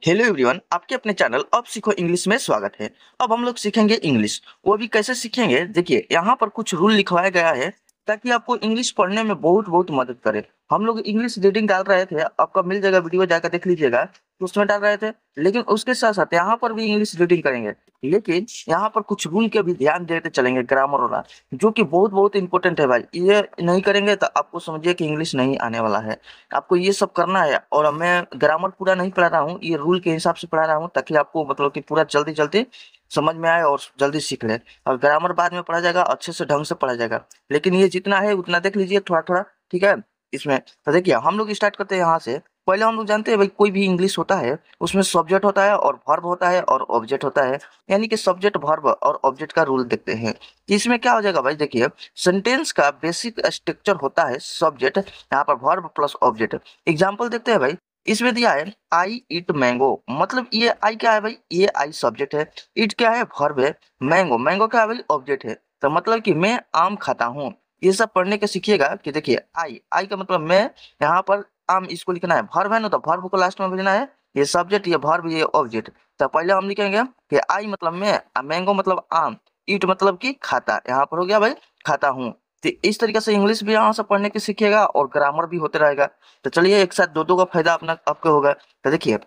Hello everyone, आपके अपने channel अब सीखो इंग्लिश में स्वागत है। अब हम लोग सीखेंगे इंग्लिश। वो भी कैसे सीखेंगे, देखिए यहाँ पर कुछ रूल लिखवाया गया है ताकि आपको इंग्लिश पढ़ने में बहुत बहुत मदद करे। हम लोग इंग्लिश रीडिंग डाल रहे थे, आपका मिल जाएगा, वीडियो जाकर देख लीजिएगा, तो उसमें डाल रहे थे। लेकिन उसके साथ साथ यहाँ पर भी इंग्लिश रीडिंग करेंगे, लेकिन यहाँ पर कुछ रूल के भी ध्यान देते चलेंगे, ग्रामर वाला, जो कि बहुत बहुत इंपॉर्टेंट है भाई। ये नहीं करेंगे तो आपको समझिए कि इंग्लिश नहीं आने वाला है। आपको ये सब करना है। और मैं ग्रामर पूरा नहीं पढ़ा रहा हूँ, ये रूल के हिसाब से पढ़ा रहा हूँ ताकि आपको मतलब कि पूरा जल्दी जल्दी समझ में आए और जल्दी सीख ले। और ग्रामर बाद में पढ़ा जाएगा, अच्छे से ढंग से पढ़ा जाएगा, लेकिन ये जितना है उतना देख लीजिए थोड़ा थोड़ा, ठीक है। इसमें तो देखिए हम लोग स्टार्ट करते हैं यहाँ से। पहले हम लोग जानते हैं भाई, कोई भी इंग्लिश होता है उसमें सब्जेक्ट होता है और वर्ब होता है और ऑब्जेक्ट होता है। यानी कि सब्जेक्ट, वर्ब और ऑब्जेक्ट का रूल देखते हैं कि इसमें क्या हो जाएगा भाई। देखिए सेंटेंस का बेसिक स्ट्रक्चर होता है सब्जेक्ट, यहाँ पर वर्ब प्लस ऑब्जेक्ट। एग्जाम्पल देखते हैं भाई। इसमें दिया है आई ईट मैंगो, मतलब ये आई क्या है भाई, ये आई सब्जेक्ट है। ईट क्या है, वर्ब है। मैंगो, मैंगो क्या है भाई, ऑब्जेक्ट है। तो मतलब कि मैं आम खाता हूँ। ये सब पढ़ने के सीखिएगा कि देखिए आई, आई का मतलब मैं, यहाँ पर आम इसको लिखना है। वर्ब है ना, तो वर्ब को लास्ट में भेजना है। ये सब्जेक्ट, ये वर्ब, ये ऑब्जेक्ट। तो पहले हम लिखेंगे कि आई मतलब मैं, मैंगो मतलब आम, ईट मतलब कि खाता, यहाँ पर हो गया भाई खाता हूँ। तो इस तरीके से इंग्लिश भी यहाँ से पढ़ने की सीखिएगा और ग्रामर भी होते रहेगा। तो चलिए एक साथ दो दो का फायदा अपना आपको होगा। तो देखिए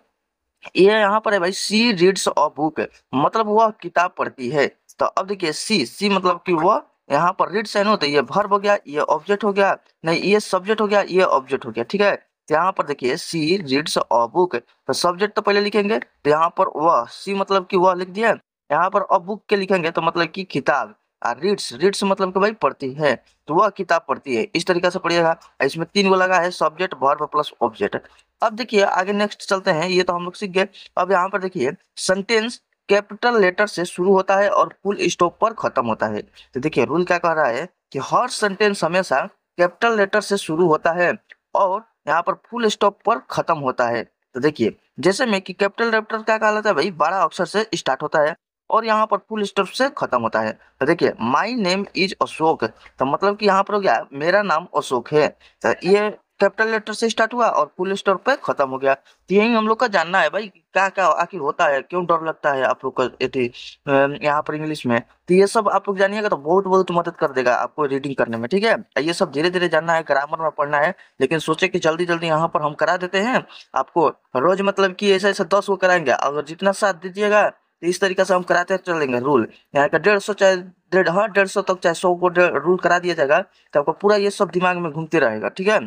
ये यहाँ पर है भाई, सी रीड्स अ बुक, मतलब वह किताब पढ़ती है। तो अब देखिए सी, सी मतलब कि वह, यहाँ पर रीड्स है ना, तो ये वर्ब हो गया, ये ऑब्जेक्ट हो गया, नहीं ये सब्जेक्ट हो गया, ये ऑब्जेक्ट हो गया, ठीक है। तो यहाँ पर देखिए सी रीड्स अ बुक, तो सब्जेक्ट तो पहले लिखेंगे, तो यहाँ पर वह, सी मतलब कि वह लिख दिया। यहाँ पर अ बुक के लिखेंगे तो मतलब कि किताब। और रीड्स, रीड्स मतलब कि भाई पढ़ती है, तो वह किताब पढ़ती है। इस तरीके से पढ़िएगा। इसमें तीन गो लगा है, सब्जेक्ट, वर्ब प्लस ऑब्जेक्ट। अब देखिए आगे नेक्स्ट चलते हैं, ये तो हम लोग सीख गए। अब यहाँ पर देखिए सेंटेंस कैपिटल लेटर से शुरू होता है और फुल स्टॉप पर खत्म होता है। तो देखिए रूल क्या कह रहा है कि हर सेंटेंस हमेशा कैपिटल लेटर से शुरू होता है और यहाँ पर फुल स्टॉप पर खत्म होता है। तो देखिए जैसे में कि कैपिटल लेटर क्या कहलाता है भाई, बड़ा अक्षर से स्टार्ट होता है और यहाँ पर फुल स्टॉप से खत्म होता है। तो देखिए माई नेम इज अशोक, तो मतलब कि यहाँ पर हो गया मेरा नाम अशोक है। तो ये कैपिटल लेटर से स्टार्ट हुआ और फुल स्टॉप पे खत्म हो गया। तो यही हम लोग का जानना है भाई, क्या क्या आखिर होता है, क्यों डर लगता है आप लोग का यहाँ पर इंग्लिश में। तो ये सब आप लोग जानिएगा तो बहुत बहुत मदद कर देगा आपको रीडिंग करने में, ठीक है। ये सब धीरे धीरे जानना है, ग्रामर में पढ़ना है, लेकिन सोचे कि जल्दी जल्दी यहाँ पर हम करा देते हैं आपको। रोज मतलब कि ऐसे ऐसे 10 को कराएंगे, अगर जितना साथ दीजिएगा तो इस तरीके से हम कराते चलेंगे। रूल यहाँ का 150 चाहे डेढ़, हाँ 150 तक चाहे 100 को रूल करा दिया जाएगा, तो आपको पूरा ये सब दिमाग में घूमते रहेगा, ठीक है।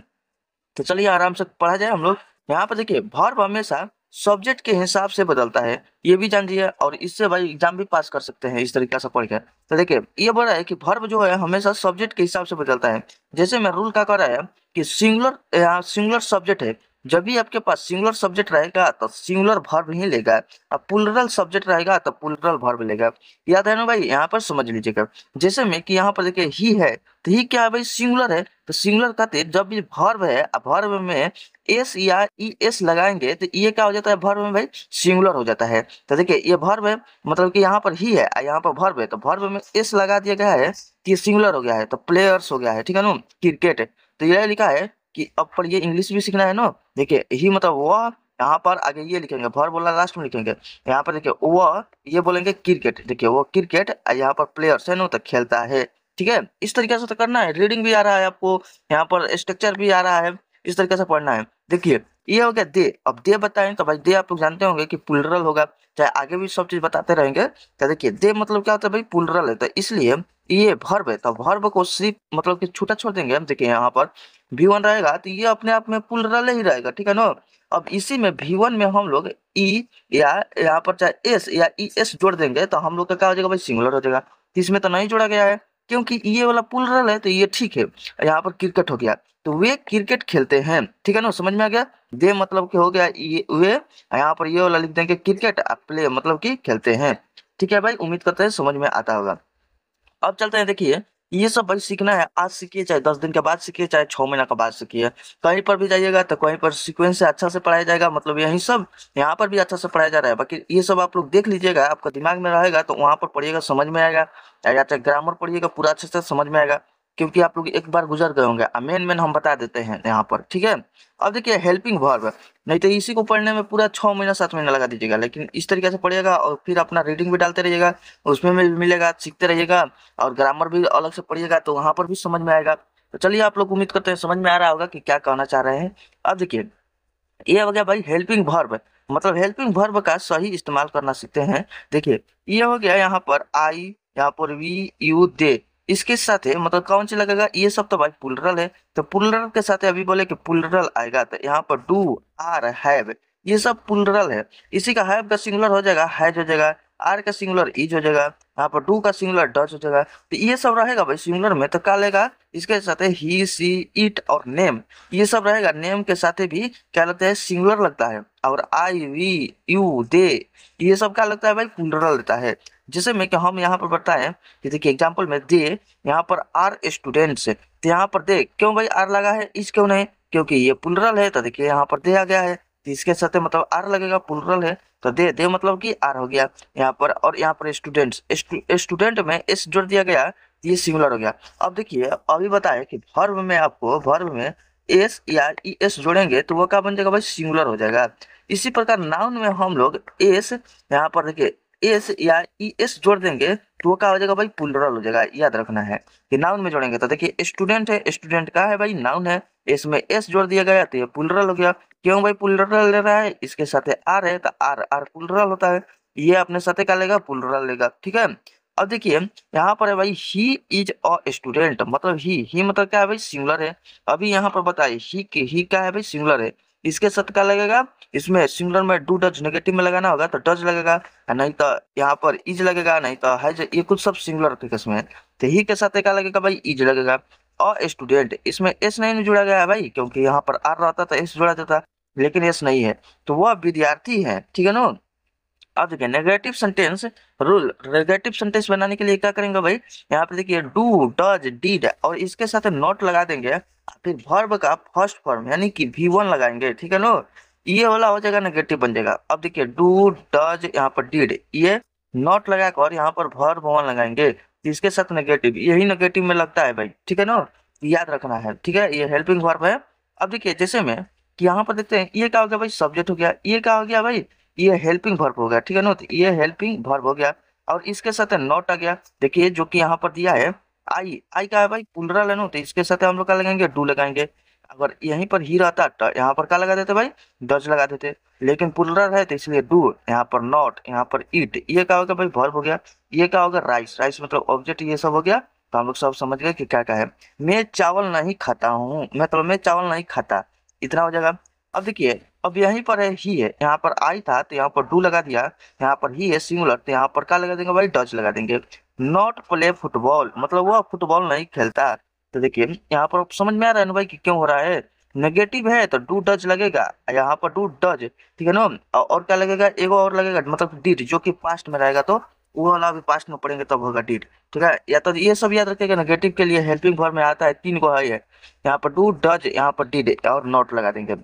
तो चलिए आराम से पढ़ा जाए हम लोग। यहाँ पर देखिए वर्ब हमेशा सब्जेक्ट के हिसाब से बदलता है, ये भी जान लीजिए, और इससे भाई एग्जाम भी पास कर सकते हैं इस तरीके से पढ़ के। तो देखिए ये बोल रहा है कि वर्ब जो है हमेशा सब्जेक्ट के हिसाब से बदलता है। जैसे मैं रूल क्या कर रहा है कि सिंगुलर, यहाँ सिंगुलर सब्जेक्ट है, जब भी आपके पास सिंगुलर सब्जेक्ट रहेगा तो सिंगुलर वर्ब ही लेगा। अब प्लूरल सब्जेक्ट रहेगा तो प्लूरल वर्ब लेगा। याद है ना भाई, यहाँ पर समझ लीजिएगा। जैसे में कि यहाँ पर देखिए ही है, तो ही क्या है भाई, सिंगुलर है। तो सिंगुलर कहते हैं जब भी वर्ब है, अब वर्ब में एस या ई एस लगाएंगे तो ये क्या हो जाता है, वर्ब में भाई सिंगुलर हो जाता है। तो देखिए ये वर्ब है, मतलब कि यहाँ पर ही है, यहाँ पर वर्ब है, तो वर्ब में एस लगा दिया गया है तो ये सिंगुलर हो गया है, तो प्लेयर्स हो गया है, ठीक है ना। क्रिकेट, तो ये लिखा है कि अब पर ये इंग्लिश भी सीखना है ना। देखिए ही मतलब वह, यहाँ पर आगे ये लिखेंगे, वर्ब बोला लास्ट में लिखेंगे। यहाँ पर देखिए वह, ये बोलेंगे क्रिकेट, देखिए वो क्रिकेट, यहाँ पर प्लेयर्स है ना, तो खेलता है, ठीक है। इस तरीके से तो करना है, रीडिंग भी आ रहा है आपको, यहाँ पर स्ट्रक्चर भी आ रहा है, इस तरीके से पढ़ना है। देखिए ये हो गया दे। अब दे बताएं तो भाई दे आप लोग जानते होंगे कि प्लुरल होगा, चाहे आगे भी सब चीज बताते रहेंगे। तो देखिए दे मतलब क्या होता है भाई, प्लुरल है, तो इसलिए ये वर्ब है, तो वर्ब को सिर्फ मतलब कि छूटा छोड़ देंगे हम। देखिए यहाँ पर V1 रहेगा तो ये अपने आप में प्लुरल ही रहेगा, ठीक है ना। अब इसी में V1 में हम लोग ई या यहाँ पर चाहे एस या ई एस जोड़ देंगे तो हम लोग का क्या हो जाएगा भाई, सिंगुलर हो जाएगा। तो इसमें तो नहीं जोड़ा गया है क्योंकि ये वाला प्लुरल है, तो ये ठीक है। यहाँ पर क्रिकेट हो गया, तो वे क्रिकेट खेलते हैं, ठीक है ना, समझ में आ गया। दे मतलब कि हो गया ये वे, यहाँ पर ये वाला लिख देंगे क्रिकेट, प्ले मतलब कि खेलते हैं, ठीक है भाई। उम्मीद करते हैं समझ में आता होगा। अब चलते हैं, देखिए ये सब भाई सीखना है, आज सीखिए चाहे 10 दिन के बाद सीखिए चाहे 6 महीना के बाद सीखिए। कहीं पर भी जाइएगा तो कहीं पर सीक्वेंस से अच्छा से पढ़ाया जाएगा, मतलब यही सब यहाँ पर भी अच्छा से पढ़ाया जा रहा है। बाकी ये सब आप लोग देख लीजिएगा, आपका दिमाग में रहेगा तो वहां पर पढ़िएगा समझ में आएगा, या चाहे ग्रामर पढ़िएगा पूरा अच्छे से समझ में आएगा। क्योंकि आप लोग एक बार गुजर गए होंगे। मेन मेन हम बता देते हैं यहाँ पर, ठीक है। अब देखिए हेल्पिंग वर्ब, नहीं तो इसी को पढ़ने में पूरा 6 महीना 7 महीना लगा दीजिएगा, लेकिन इस तरीके से पढ़िएगा और फिर अपना रीडिंग भी डालते रहिएगा, उसमें भी मिलेगा, सीखते रहिएगा, और ग्रामर भी अलग से पढ़िएगा तो वहाँ पर भी समझ में आएगा। तो चलिए आप लोग उम्मीद करते हैं समझ में आ रहा होगा कि क्या कहना चाह रहे हैं। अब देखिए ये हो गया भाई हेल्पिंग वर्ब, मतलब हेल्पिंग वर्ब का सही इस्तेमाल करना सीखते हैं। देखिए ये हो गया यहाँ पर आई, यहाँ पर वी, यू, दे, इसके साथ है मतलब कौन सी लगेगा, ये सब तो भाई प्लुरल है, तो प्लुरल के साथ अभी बोले कि प्लुरल आएगा, तो यहाँ पर डू, आर, हैव, ये सब प्लुरल है। इसी का हैव का सिंगुलर हो जाएगा हैज हो जाएगा, आर का सिंगुलर इज हो जाएगा, यहाँ पर डू का सिंगुलर डज हो जाएगा। तो ये सब रहेगा भाई सिंगुलर में, तो क्या लेगा, इसके साथ है ही, सी, इट और नेम, ये सब रहेगा। नेम के साथ भी क्या लगता है, सिंगुलर लगता है। और आई, वी, यू, दे, ये सब क्या लगता है भाई, प्लुरल लगता है। जैसे में कि हम यहाँ पर बताएं कि देखिए एग्जाम्पल में दे, यहाँ पर आर स्टूडेंट्स, तो यहाँ पर दे क्यों भाई आर लगा है, इस क्यों नहीं, क्योंकि ये प्लुरल है, तो देखिए यहाँ पर दे आ गया है, तो इसके साथ मतलब आर लगेगा, प्लुरल है, तो दे दे मतलब कि आर हो गया यहाँ पर। और यहाँ पर स्टूडेंट्स, स्टूडेंट में एस जोड़ दिया गया, ये सिंगुलर हो गया। अब देखिए अभी बताया कि वर्ब में आपको वर्ब में एस या ई एस जोड़ेंगे तो वो क्या बन जाएगा भाई, सिंगुलर हो जाएगा। इसी प्रकार नाउन में हम लोग एस, यहाँ पर देखिए एस या ई एस जोड़ देंगे तो वो क्या हो जाएगा भाई, प्लुरल हो जाएगा। याद रखना है कि नाउन में जोड़ेंगे तो देखिए स्टूडेंट है, स्टूडेंट का है भाई, नाउन है, इसमें एस जोड़ दिया गया तो ये प्लुरल हो गया। क्यों भाई प्लुरल ले रहा है, इसके साथ आर है तो आर आर प्लुरल होता है, ये अपने साथ क्या लेगा, प्लुरल लेगा, ठीक है। अब देखिए यहाँ पर है भाई ही इज अ स्टूडेंट, मतलब ही मतलब क्या है भाई, सिंगुलर है। अभी यहाँ पर बताइए ही क्या है भाई, सिंगुलर है, इसके साथ क्या लगेगा, इसमें सिंगुलर में डू डज नेगेटिव में लगाना होगा तो डज लगेगा, नहीं तो यहाँ पर इज लगेगा, नहीं तो है, ये कुछ सब सिंगुलर थे इसमें, तो ही के साथ क्या लगेगा भाई, इज लगेगा। और स्टूडेंट, इसमें एस नहीं जुड़ा गया है भाई, क्योंकि यहाँ पर आर रहता तो एस जुड़ा जाता, लेकिन एस नहीं है, तो वह विद्यार्थी है, ठीक है ना। अब देखिए negative sentence rule, negative sentence बनाने के लिए क्या करेंगे भाई, यहाँ पे देखिए डू, डज, डिड और इसके साथ नॉट लगा देंगे, फिर वर्ब का फर्स्ट फॉर्म यानी कि V1 लगाएंगे, ठीक है ना, ये वाला हो जाएगा नेगेटिव बन जाएगा। अब देखिए डू, डज, यहाँ पर डिड, ये नॉट लगाकर यहाँ पर वर्ब 1 लगाएंगे, इसके साथ नेगेटिव, यही नेगेटिव में लगता है भाई, ठीक है ना, याद रखना है, ठीक है, ये हेल्पिंग वर्ब है। अब देखिए जैसे में कि यहाँ पर देखते हैं ये क्या हो गया भाई, सब्जेक्ट हो गया, ये क्या हो गया भाई, ये हेल्पिंग वर्ब हो गया, ठीक है ना, तो ये हेल्पिंग वर्ब हो गया, और इसके साथ नॉट आ गया। देखिए जो कि यहाँ पर दिया है आई, आई का है भाई प्लुरल है ना, तो इसके साथ हम लोग क्या लगाएंगे, डू लगाएंगे। अगर यहीं पर ही रहता तो यहाँ पर क्या लगा देते भाई, डज लगा देते, लेकिन प्लुरल है तो इसलिए डू, यहाँ पर नॉट, यहाँ पर इट, ये क्या हो गया भाई, वर्ब हो गया। ये क्या होगा, राइस, राइस मतलब ऑब्जेक्ट, ये सब हो गया। तो हम लोग सब समझ गए कि क्या क्या है, मैं चावल नहीं खाता हूँ, मतलब मैं चावल नहीं खाता, इतना हो जाएगा। अब देखिए अब यहीं पर है ही है, यहाँ पर आई था तो यहाँ पर डू लगा दिया, यहाँ पर ही है सिंगुलर तो यहाँ पर क्या लगा देंगे भाई, डज लगा देंगे। नॉट प्ले फुटबॉल, मतलब वो फुटबॉल नहीं खेलता। तो देखिए यहाँ पर समझ में आ रहा है ना भाई कि क्यों हो रहा है, नेगेटिव है तो डू डज लगेगा, यहाँ पर डू डज, ठीक है ना। और क्या लगेगा, एगो और लगेगा मतलब डिड, जो कि पास्ट में रहेगा, तो वो वाला अभी पास्ट में पढ़ेंगे तब होगा डिड, ठीक है। या तो ये सब याद रखिएगा, नेगेटिव के लिए हेल्पिंग वर्ब में आता है 3 को है, यहाँ पर डू, डज, यहाँ पर डिड और नॉट लगा देंगे।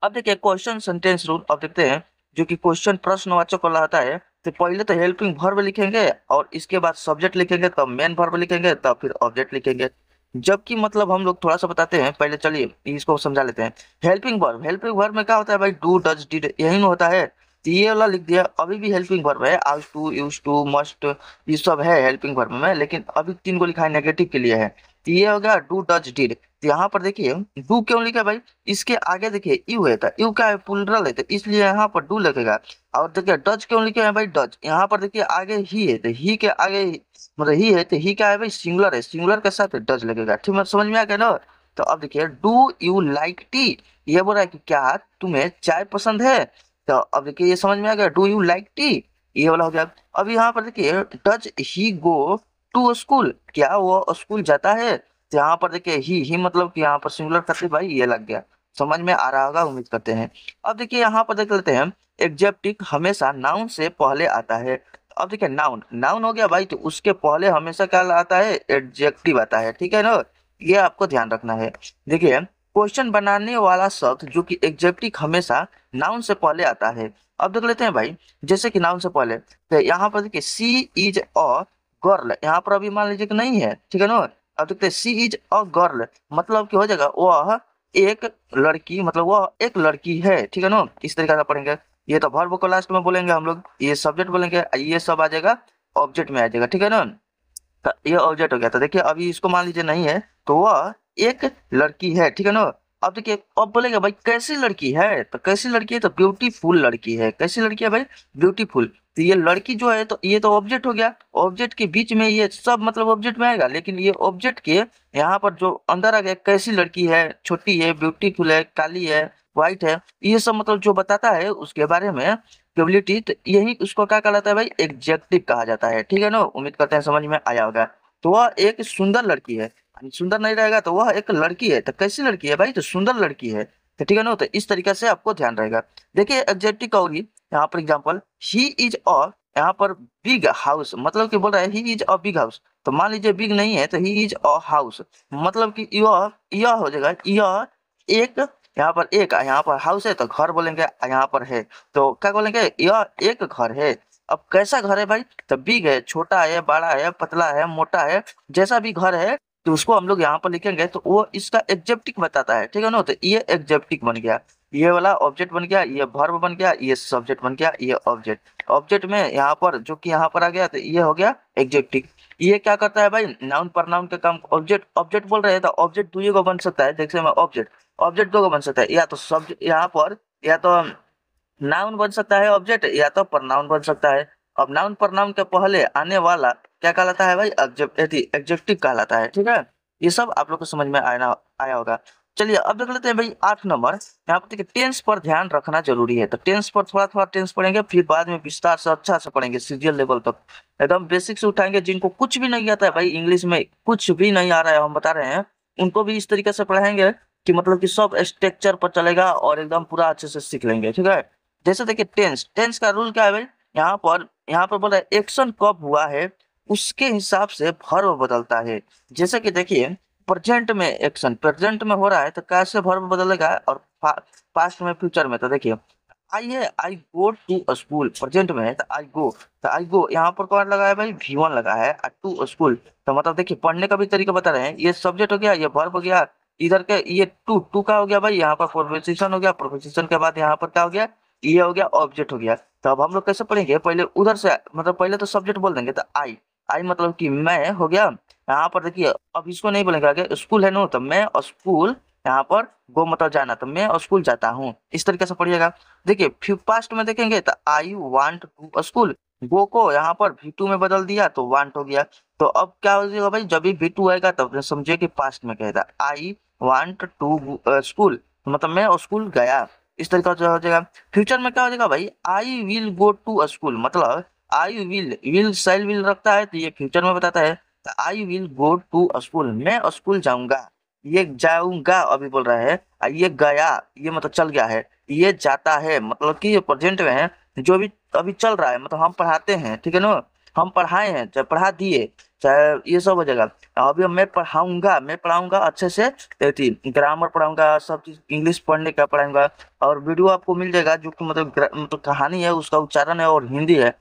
अब देखिए क्वेश्चन सेंटेंस रूल, अब देखते हैं जो कि क्वेश्चन प्रश्नवाचक वाला आता है, तो पहले तो हेल्पिंग वर्ब लिखेंगे और इसके बाद सब्जेक्ट लिखेंगे, तब मेन वर्ब लिखेंगे, तब फिर ऑब्जेक्ट लिखेंगे। जबकि मतलब हम लोग थोड़ा सा बताते हैं, पहले चलिए इसको समझा लेते हैं। हेल्पिंग वर्ब, हेल्पिंग वर्ब में क्या होता है भाई, डू, डज, डिड, यही ना होता है, तो ये वाला लिख दिया। अभी भी हेल्पिंग वर्ब है, आउज टू, यूज टू, मस्ट, ये सब है हेल्पिंग वर्ब में, लेकिन अभी 3 को लिखा है नेगेटिव के लिए है, तो ये हो गया डू, डज, डिड। तो यहाँ पर देखिए डू क्यों लिखा है भाई, इसके आगे देखिए यू है, तो यू क्या है, प्लुरल है, तो इसलिए यहाँ पर डू लगेगा। और देखिए डज क्यों लिखे हैं भाई, डज, यहाँ पर देखिए आगे ही है, तो ही के आगे मतलब ही है, तो ही क्या है भाई, सिंगुलर है, सिंगुलर के साथ डज लगेगा, ठीक है, समझ में आ गया ना। तो अब देखिए डू यू लाइक टी, ये बोल रहा है कि क्या तुम्हें चाय पसंद है, तो अब देखिए ये समझ में आ गया, डू यू लाइक टी, ये वाला हो गया। अब यहाँ पर देखिए does he go to school, क्या वो स्कूल जाता है, तो यहाँ पर देखिए ही मतलब कि यहाँ पर सिंगुलर करते भाई ये लग गया, समझ में आ रहा होगा उम्मीद करते हैं। अब देखिए यहाँ पर देख लेते हैं, एडजेक्टिव हमेशा नाउन से पहले आता है। अब देखिए नाउन, नाउन हो गया भाई, तो उसके पहले हमेशा क्या आता है, एडजेक्टिव आता है, ठीक है ना, ये आपको ध्यान रखना है। देखिए क्वेश्चन बनाने वाला शब्द जो कि एडजेक्टिव हमेशा नाउन से पहले आता है। अब देख लेते हैं भाई, जैसे कि नाउन से पहले, तो यहाँ पर देखिए सी इज अ गर्ल, यहाँ पर अभी मान लीजिए कि नहीं है, ठीक है ना, अब देखते हैं सी इज अ गर्ल, मतलब क्या हो जाएगा, वह एक लड़की, मतलब वह एक लड़की है, ठीक है ना। इस तरीके से पढ़ेंगे। ये तो वर्ब को लास्ट में बोलेंगे हम लोग, ये सब्जेक्ट बोलेंगे, ये सब आ जाएगा ऑब्जेक्ट में आ जाएगा, ठीक है ना। तो ये ऑब्जेक्ट हो गया। तो देखिए अभी इसको मान लीजिए नहीं है, तो वह एक लड़की है, ठीक है ना। अब देखिए अब बोलेगा भाई कैसी लड़की है, तो कैसी लड़की है, तो ब्यूटीफुल लड़की है। कैसी लड़की है भाई, ब्यूटीफुल। तो ये लड़की जो है, तो ये तो ऑब्जेक्ट हो गया। ऑब्जेक्ट के बीच में ये सब मतलब ऑब्जेक्ट में आएगा, लेकिन ये ऑब्जेक्ट के यहाँ पर जो अंदर आ गया, कैसी लड़की है, छोटी है, ब्यूटीफुल है, काली है, व्हाइट है, ये सब मतलब जो बताता है उसके बारे में क्यूबिलिटी, तो यही उसको क्या कहलाता है भाई, एग्जेक्टिव कहा जाता है, ठीक है ना। उम्मीद करते हैं समझ में आया होगा। तो वह एक सुंदर लड़की है, सुंदर नहीं रहेगा तो वह एक लड़की है, तो कैसी लड़की है भाई, तो सुंदर लड़की है, तो ठीक है ना। तो इस तरीके से आपको ध्यान रहेगा। देखिए एग्जेक्टिव का होगी यहाँ पर एग्जाम्पल, ही इज अ, यहाँ पर बिग हाउस, मतलब कि बोल रहा है he is a big house. तो मान लीजिए बिग नहीं है, तो ही इज अ हाउस, मतलब कि यह हो जाएगा, यह एक, यहाँ पर एक, यहाँ पर हाउस है तो घर बोलेंगे, यहाँ पर है तो क्या बोलेंगे, यह एक घर है। अब कैसा घर है भाई, तो बिग है, छोटा है, बड़ा है, पतला है, मोटा है, जैसा भी घर है तो उसको हम लोग यहाँ पर लिखेंगे तो वो इसका एग्जेक्टिव बताता है, ठीक है ना। तो ये एग्जेक्टिव बन गया, ये वाला ऑब्जेक्ट बन गया, ये वर्ब बन गया, ये सब्जेक्ट बन गया, ये ऑब्जेक्ट। ऑब्जेक्ट में यहाँ पर जो कि यहाँ पर आ गया, तो ये हो गया एग्जेक्टिव। ये क्या करता है भाई, नाउन प्रनाउन के काम। ऑब्जेक्ट ऑब्जेक्ट बोल रहे हैं तो ऑब्जेक्ट दुई को बन सकता है, देखिए मैं ऑब्जेक्ट, ऑब्जेक्ट दो को बन सकता है, या तो सब्जेक्ट यहाँ पर, या तो नाउन बन सकता है ऑब्जेक्ट, या तो प्रनाउन बन सकता है। अब नाउन प्रनाउन के पहले आने वाला क्या कहलाता है भाई, एडजेक्टिव कहलाता है, ठीक है। ये सब आप लोग को समझ में आया होगा। चलिए अब देख लेते हैं भाई 8 नंबर। यहाँ पर देखिए टेंस पर ध्यान रखना जरूरी है, तो टेंस पर थोड़ा थोड़ा टेंस पढ़ेंगे, फिर बाद में विस्तार से अच्छा से पढ़ेंगे सीरियल लेवल तक, एकदम बेसिक से उठाएंगे। जिनको कुछ भी नहीं आता है भाई, इंग्लिश में कुछ भी नहीं आ रहा है, हम बता रहे हैं, उनको भी इस तरीके से पढ़ाएंगे कि मतलब कि सब स्ट्रक्चर पर चलेगा और एकदम पूरा अच्छे से सीख लेंगे, ठीक है। जैसे देखिए टेंस, टेंस का रूल क्या है भाई, यहाँ पर बोला है एक्शन कब हुआ है उसके हिसाब से वर्ब बदलता है। जैसे कि देखिए प्रेजेंट में एक्शन प्रेजेंट में हो रहा है तो कैसे वर्ब बदलेगा, और पास्ट में, फ्यूचर में। तो देखिए आई है, आई गो टू स्कूल, प्रेजेंट में है तो आई गो, तो आई गो यहाँ पर कौन लगा है भाई, V1 लगा है, टू स्कूल। तो मतलब देखिए पढ़ने का भी तरीका बता रहे हैं, ये सब्जेक्ट हो गया, ये वर्ब हो गया, इधर के ये टू टू का हो गया भाई, यहाँ पर प्रोपोजिशन हो गया, प्रोपोजिशन के बाद यहाँ पर क्या हो गया, ये हो गया ऑब्जेक्ट हो गया। तो अब हम लोग कैसे पढ़ेंगे, पहले उधर से, मतलब पहले तो सब्जेक्ट बोल देंगे, तो आई, आई मतलब कि मैं हो गया। यहाँ पर देखिए अब इसको नहीं बोलेंगे, आगे स्कूल है नो, तो मैं और स्कूल, यहाँ पर गो मतलब जाना, तो मैं और स्कूल जाता हूँ, इस तरीके से पढ़िएगा। देखिए फिर पास्ट में देखेंगे तो आई वांट टू स्कूल, गो को यहाँ पर V2 में बदल दिया तो वांट हो गया। तो अब क्या हो जाएगा भाई, जब भी V2 आएगा तब समझिए कि पास्ट में कहेगा आई वांट टू स्कूल, मतलब मैं स्कूल गया, इस तरीके से हो जाएगा। फ्यूचर में क्या हो जाएगा भाई, I will go to school, मतलब आई विल शैल विल रखता है तो ये फ्यूचर में बताता है, तो I will go to school, मैं स्कूल जाऊंगा। ये जाऊंगा अभी बोल रहा है, ये गया, ये मतलब चल गया है, ये जाता है मतलब कि ये प्रेजेंट में है, जो भी अभी चल रहा है, मतलब हम पढ़ाते हैं, ठीक है ना, हम पढ़ाए हैं, चाहे पढ़ा दिए, चाहे ये सब हो जाएगा। अभी मैं पढ़ाऊंगा, मैं पढ़ाऊंगा अच्छे से, ग्रामर पढ़ाऊंगा, सब चीज इंग्लिश पढ़ने का पढ़ाऊंगा। और वीडियो आपको मिल जाएगा जो कि मतलब कहानी है, उसका उच्चारण है और हिंदी है।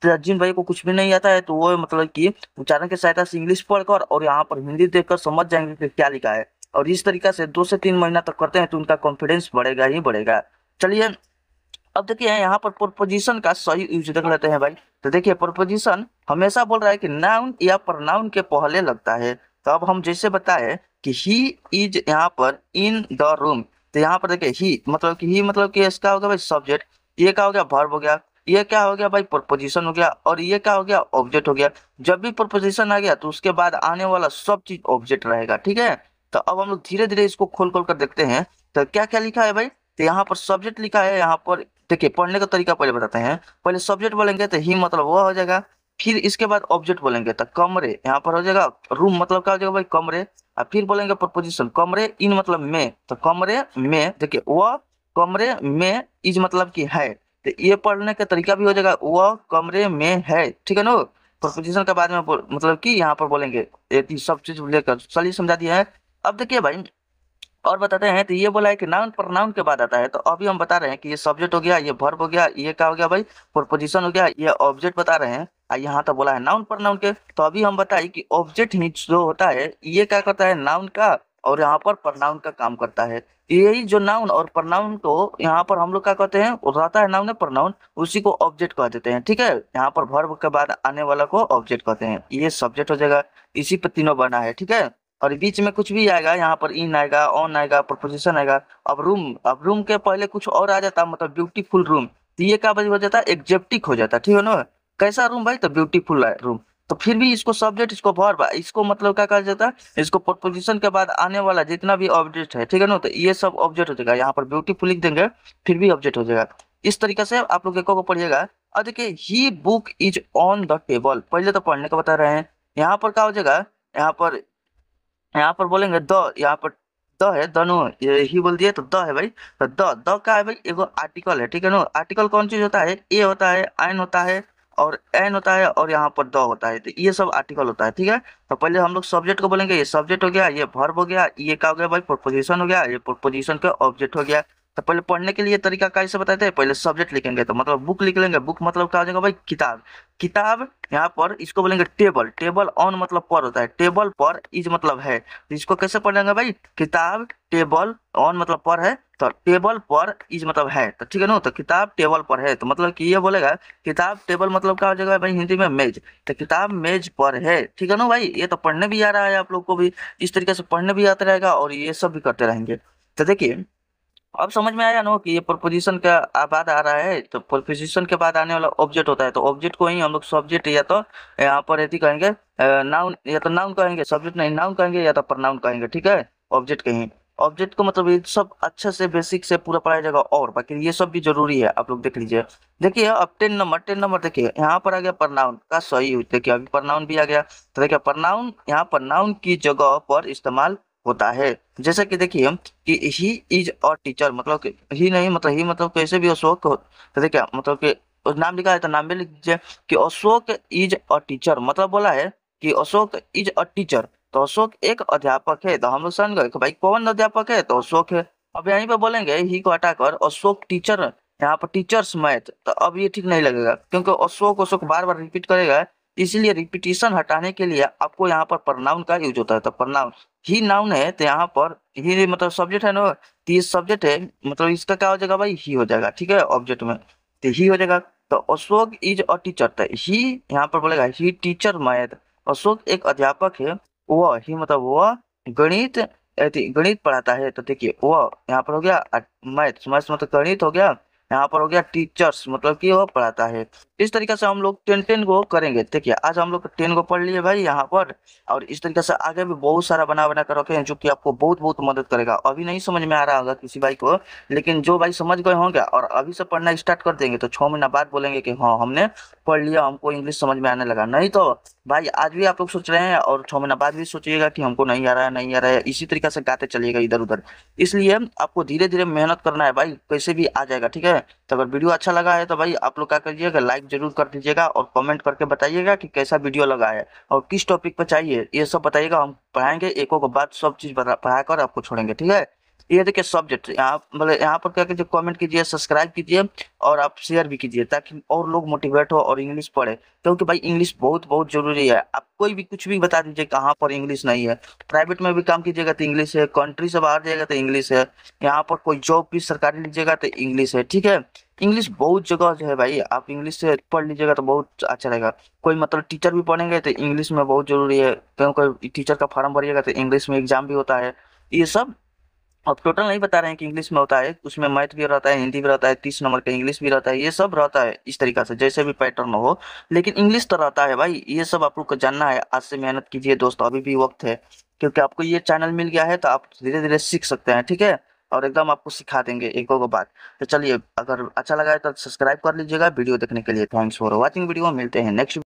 तो जिन भाई को कुछ भी नहीं आता है तो वो मतलब कि उच्चारण की सहायता से इंग्लिश पढ़कर और यहाँ पर हिंदी देखकर समझ जाएंगे कि क्या लिखा है। और इस तरीका से 2 से 3 महीना तक करते हैं तो उनका कॉन्फिडेंस बढ़ेगा ही बढ़ेगा। चलिए अब देखिए यहाँ पर प्रोपोजिशन का सही यूज देख लेते हैं भाई। तो देखिए प्रोपोजिशन हमेशा बोल रहा है कि नाउन या प्रनाउन के पहले लगता है। तो अब हम जैसे बताए कि ही इज यहाँ पर इन द रूम, तो यहाँ पर देखिए ही मतलब कि इसका हो गया भाई सब्जेक्ट, ये क्या हो गया वर्ब हो गया, ये क्या हो गया भाई प्रोपोजिशन हो गया, और ये क्या हो गया ऑब्जेक्ट हो गया। जब भी प्रोपोजिशन आ गया तो उसके बाद आने वाला सब चीज ऑब्जेक्ट रहेगा, ठीक है। तो अब हम लोग धीरे धीरे इसको खोल खोल कर देखते हैं। तो क्या क्या लिखा है भाई, तो यहाँ पर सब्जेक्ट लिखा है, यहाँ पर देखिए पढ़ने का तरीका पहले बताते हैं। पहले सब्जेक्ट बोलेंगे तो ही मतलब वो हो जाएगा, फिर इसके बाद ऑब्जेक्ट बोलेंगे तो कमरे यहाँ पर हो जाएगा, रूम मतलब क्या हो जाएगा भाई कमरे, और फिर बोलेंगे प्रपोजिशन कमरे इन मतलब में, तो कमरे में देखिए वह कमरे में इज मतलब कि है, तो ये पढ़ने का तरीका भी हो जाएगा वह कमरे में है, ठीक है ना। प्रपोजिशन के बाद में मतलब कि यहाँ पर बोलेंगे, ये सब चीज लेकर चलिए समझा दिया है। अब देखिए भाई और बताते हैं, तो ये बोला है कि नाउन प्रनाउन के बाद आता है, तो अभी हम बता रहे हैं कि ये सब्जेक्ट हो गया, ये वर्ब हो गया, ये क्या हो गया भाई प्रोपोजिशन हो गया, ये ऑब्जेक्ट बता रहे हैं। यहाँ तो बोला है नाउन प्रनाउन के, तो अभी हम बताइए कि ऑब्जेक्ट ही जो होता है ये क्या करता है, नाउन का और यहाँ पर प्रनाउन का काम करता है। यही जो नाउन और प्रनाउन को यहाँ पर हम लोग क्या कहते हैं, वो रहता है नाउन है प्रनाउन, उसी को ऑब्जेक्ट कह देते हैं। ठीक है, यहाँ पर वर्ब के बाद आने वाला को ऑब्जेक्ट कहते हैं। ये सब्जेक्ट हो जाएगा, इसी पे तीनों बना है। ठीक है, और बीच में कुछ भी आएगा, यहाँ पर इन आएगा, ऑन आएगा, प्रपोजिशन आएगा। अब रूम के पहले कुछ और आ जाता, मतलब ब्यूटीफुल रूम, तो ये क्या हो जाता है, एग्जेक्टिव हो जाता है। ठीक है ना, कैसा रूम भाई, तो ब्यूटीफुल रूम। तो फिर भी इसको सब्जेक्ट, इसको वर्ब, इसको मतलब क्या कहा जाता है, इसको प्रपोजिशन के बाद आने वाला जितना भी ऑब्जेक्ट है, ठीक है ना, तो ये सब ऑब्जेक्ट हो जाएगा। यहाँ पर ब्यूटीफुल लिख देंगे, फिर भी ऑब्जेक्ट हो जाएगा। इस तरीके से आप लोग एक को पढ़िएगा। और देखिए, he book is on the table, पहले तो पढ़ने का बता रहे हैं। यहाँ पर क्या हो जाएगा, यहाँ पर बोलेंगे द, यहाँ पर द है, दोनों ही बोल दिए तो द है भाई। तो द का है भाई, एगो आर्टिकल है। ठीक है ना, आर्टिकल कौन चीज होता है, ए होता है, आइन होता है, और एन होता है, और यहाँ पर द होता है, तो ये सब आर्टिकल होता है। ठीक है, तो पहले हम लोग सब्जेक्ट को बोलेंगे, ये सब्जेक्ट हो गया, ये वर्ब हो गया, ये क्या हो गया भाई, प्रोपोजिशन हो गया, ये प्रोपोजिशन का ऑब्जेक्ट हो गया। तो पहले पढ़ने के लिए तरीका कैसे बताते हैं, पहले सब्जेक्ट लिखेंगे, तो मतलब बुक लिख लेंगे। बुक मतलब क्या हो जाएगा भाई, किताब। किताब, यहाँ पर इसको बोलेंगे टेबल। टेबल ऑन मतलब पर होता है, टेबल पर इज मतलब है, तो इसको कैसे पढ़ेंगे भाई, किताब टेबल ऑन मतलब पर है, तो टेबल पर इज मतलब है। तो ठीक है ना, तो किताब टेबल पर है, तो मतलब कि ये बोलेगा किताब टेबल मतलब क्या हो जाएगा भाई, हिंदी में मेज, तो किताब मेज पर है। ठीक है ना भाई, ये तो पढ़ने भी आ रहा है आप लोग को भी, इस तरीके से पढ़ने भी आता रहेगा और ये सब भी करते रहेंगे। तो देखिए, अब समझ में आया ना कि ये प्रपोजिशन का बाद आ रहा है, तो प्रपोजिशन के बाद आने वाला ऑब्जेक्ट होता है, तो ऑब्जेक्ट को ही हम लोग सब्जेक्ट या तो यहाँ पर यदि कहेंगे नाउन, या तो नाउन कहेंगे, सब्जेक्ट नहीं नाउन कहेंगे, या तो प्रनाउन कहेंगे। ठीक है, ऑब्जेक्ट कहेंगे। ऑब्जेक्ट को मतलब ये सब अच्छे से बेसिक से पूरा पढ़ाया जाएगा, और बाकी ये सब भी जरूरी है, आप लोग देख लीजिए। देखिए अब 10 नंबर देखिए, यहाँ पर आ गया प्रनाउन का सही, देखिए अभी प्रनाउन भी आ गया। तो देखिए प्रनाउन, यहाँ प्रनाउन की जगह पर इस्तेमाल होता है। जैसे कि देखिए कि ही इज अ टीचर, मतलब कि ही नहीं, मतलब ही मतलब कैसे भी अशोक तो देखिए मतलब कि उस नाम लिखा है तो नाम भी लिख दीजिए कि अशोक इज अ टीचर, मतलब बोला है कि अशोक इज अ टीचर, तो अशोक एक अध्यापक है। तो हम लोग समझ गए कि भाई कौन अध्यापक है, तो अशोक है। अब यहीं पे बोलेंगे ही को हटाकर अशोक टीचर, यहाँ पर टीचर्स मैथ, तो अब ये ठीक नहीं लगेगा, क्योंकि अशोक अशोक बार बार रिपीट करेगा, इसलिए रिपीटिशन हटाने के लिए आपको यहाँ पर प्रनाउन का यूज होता है। तो प्रनाउन ही नाउन है, तो यहाँ पर ही मतलब सब्जेक्ट है ना, तो ये सब्जेक्ट है, मतलब इसका क्या हो जाएगा भाई, ही हो जाएगा। ठीक है, ऑब्जेक्ट में तो ही हो जाएगा। तो अशोक इज अ टीचर, तो ही यहाँ पर बोलेगा ही टीचर मैथ, अशोक एक अध्यापक है, वह ही मतलब वह गणित गणित पढ़ाता है। तो देखिए वह यहाँ पर हो गया मैथ, मैथ मतलब गणित हो गया, यहाँ पर हो गया टीचर्स मतलब कि वह पढ़ाता है। इस तरीके से हम लोग 10 को करेंगे। देखिए आज हम लोग 10 को पढ़ लिए भाई यहाँ पर, और इस तरीके से आगे भी बहुत सारा बना बना कर रखे हैं, जो कि आपको बहुत बहुत मदद करेगा। अभी नहीं समझ में आ रहा होगा किसी भाई को, लेकिन जो भाई समझ गए होंगे और अभी से पढ़ना स्टार्ट कर देंगे, तो 6 महीना बाद बोलेंगे कि हाँ हमने पढ़ लिया, हमको इंग्लिश समझ में आने लगा। नहीं तो भाई आज भी आप लोग सोच रहे हैं और 6 महीना बाद भी सोचिएगा कि हमको नहीं आ रहा है, नहीं आ रहा है, इसी तरीके से गाते चलिएगा इधर उधर। इसलिए आपको धीरे धीरे मेहनत करना है भाई, कैसे भी आ जाएगा। ठीक है, तो अगर वीडियो अच्छा लगा है तो भाई आप लोग क्या करिएगा, लाइक जरूर कर दीजिएगा और कमेंट करके बताइएगा कि कैसा वीडियो लगा है और किस टॉपिक पर चाहिए, ये सब बताइएगा। हम पढ़ाएंगे, एक को बाद सब चीज पढ़ा कर आपको छोड़ेंगे। ठीक है, ये देखिए सब्जेक्ट, यहाँ मतलब यहाँ पर क्या कीजिए, कमेंट कीजिए, सब्सक्राइब कीजिए और आप शेयर भी कीजिए, ताकि और लोग मोटिवेट हो और इंग्लिश पढ़े, क्योंकि भाई इंग्लिश बहुत बहुत जरूरी है। आप कोई भी कुछ भी बता दीजिए कहाँ पर इंग्लिश नहीं है, प्राइवेट में भी काम कीजिएगा तो इंग्लिश है, कंट्री से बाहर जाएगा तो इंग्लिश है, यहाँ पर कोई जॉब भी सरकारी लीजिएगा तो इंग्लिश है। ठीक है, इंग्लिश बहुत जगह जो है भाई, आप इंग्लिश से पढ़ लीजिएगा तो बहुत अच्छा रहेगा। कोई मतलब टीचर भी पढ़ेंगे तो इंग्लिश में बहुत जरूरी है, क्योंकि टीचर का फॉर्म भरिएगा तो इंग्लिश में एग्जाम भी होता है। ये सब अब टोटल नहीं बता रहे हैं कि इंग्लिश में होता है, उसमें मैथ भी रहता है, हिंदी भी रहता है, 30 नंबर का इंग्लिश भी रहता है, ये सब रहता है इस तरीका से, जैसे भी पैटर्न हो, लेकिन इंग्लिश तो रहता है भाई। ये सब आप लोग को जानना है, आज से मेहनत कीजिए दोस्तों, अभी भी वक्त है, क्योंकि आपको ये चैनल मिल गया है तो आप धीरे धीरे सीख सकते हैं। ठीक है, और एकदम आपको सिखा देंगे एक को बात। तो चलिए, अगर अच्छा लगा है तो सब्सक्राइब कर लीजिएगा। वीडियो देखने के लिए थैंक्स फॉर वॉचिंग वीडियो, मिलते हैं नेक्स्ट